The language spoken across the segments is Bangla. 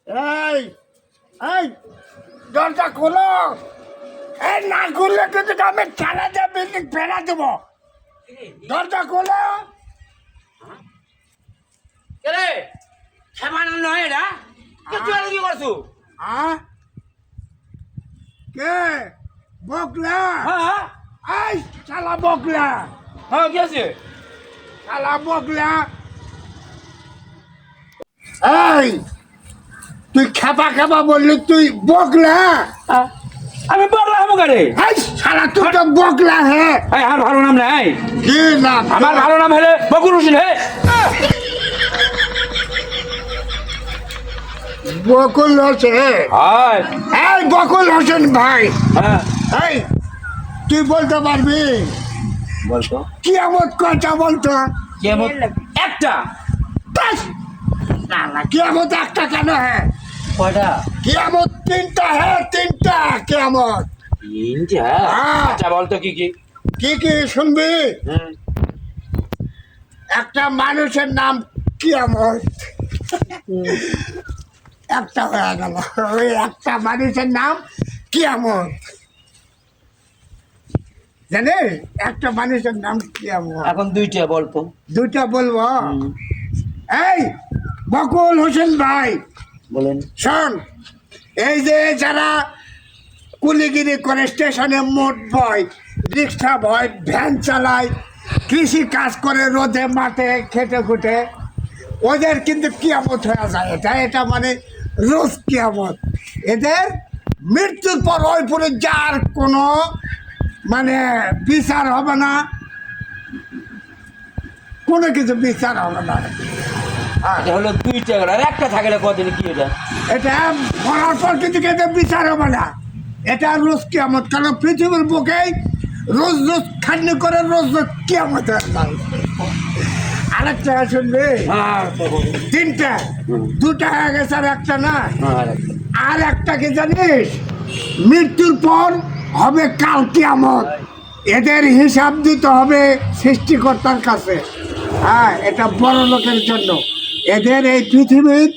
এই এই দরজা খোলো। এই না খুললে কিন্তু আমি ঠেলা দিয়ে বিল্ডিং ফেরা দেবো। দরজা খোলো। রে খেমানো নয় এটা কিছু আর কি করছো? কে বকলা? হ্যাঁ এই শালা বকলা, হ্যাঁ কি আছে? শালা বকলা। এই তুই খেপা খেপা বললি, তুই বকলা? আমি বললাম আমাকে এই শালা তুই তো বকলা। হ্যাঁ আমার ভালো নাম নাই। কি নাম? আমার ভালো নাম হলে বকুল হোসেন। হে বকুল হোসেন? হায় এই বকুল হোসেন ভাই, হ্যাঁ এই তুই বলতে পারবি বলতো কিয়ামত কয়টা? বলতো কেমন একটা ব্যাস। শালা কিয়ামত একটা কেন? হ্যাঁ কয়টা? কিয়ামত তিনটা। হ্যাঁ তিনটা কিয়ামত। তিনটা? হ্যাঁ। আচ্ছা বলতো কি কি? কি কি শুনবি? হুম একটা মানুষের নাম কিয়ামত, একটা হয়ে গেল। ওই একটা মানুষের নাম কিয়ামত, জানে? একটা মানুষের নাম কিয়ামত। এখন দুইটা বলতো। দুইটা বলবো? এই বকুল হোসেন ভাই বলেন। শোন, এই যে যারা কুলিগিরি করে, স্টেশনে মোট বয়, রিক্সা বয়, ভ্যান চালায়, কৃষি কাজ করে, রোদে মাঠে খেটে খুটে, ওদের কিন্তু কিয়ামত হয়ে যায়। এটা মানে রোজ কিয়ামত। এদের মৃত্যুর পর ওই পরে যার কোনো মানে বিচার হবে না, কোনো কিছু বিচার হবে না। এটা হলো দুইটা আর একটা থাকে না কদিন কি এটা? এটা মরার পর কিন্তু এদের বিচার হবে না। এটা রোজ কিয়ামত। কারণ পৃথিবীর বুকে রোজ রোজ খাটনি করে রোজ রোজ কিয়ামত হয়ে যায়। আরেকটা শুনবি? তিনটা, দুটা হয়ে গেছে আর একটা না। আর একটা কি জানিস? মৃত্যুর পর হবে কাল কিয়ামত। এদের হিসাব দিতে হবে সৃষ্টিকর্তার কাছে। হ্যাঁ, এটা বড় লোকের জন্য। এদের এই পৃথিবীর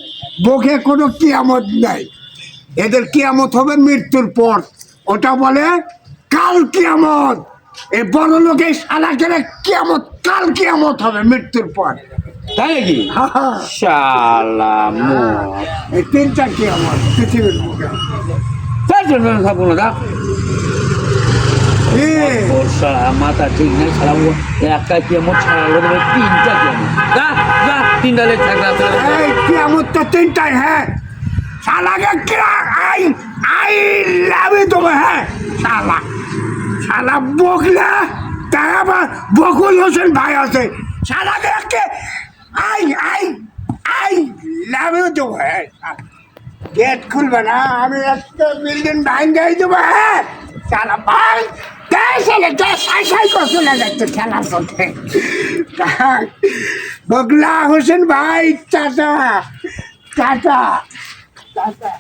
বুকে কোনো কিয়ামত নাই। এদের কিয়ামত হবে মৃত্যুর পর। ওটা বলে কাল কিয়ামত। এই বড় লোকের সালা করে কিয়ামত, কাল কিয়ামত হবে মৃত্যুর পর। তাই নাকি? হ্যাঁ, শালা এই তিনটা কিয়ামত পৃথিবীর বুকে। থাকবো না দা মাথা ঠিক নেই। সারা একটা কেমন তিনটা কেমন তিনটা লেগ থাকবে। এই কিয়ামত তো তিনটাই। হ্যাঁ শালাকে কিরা আই আই লাভি তোমার। হ্যাঁ শালা, শালা বকলা। তাই আবার বকুল হোসেন ভাই আছে। শালাকে কে আই আই আই লাভি দেবো। হ্যাঁ গেট খুলবে না, আমি একটা বিল্ডিং ভাঙাই দেবো। হ্যাঁ শালা ভাই চলে যাচ্ছে খেলার সাথে। বকলা হোসেন ভাই, টাটা টাটা টাটা।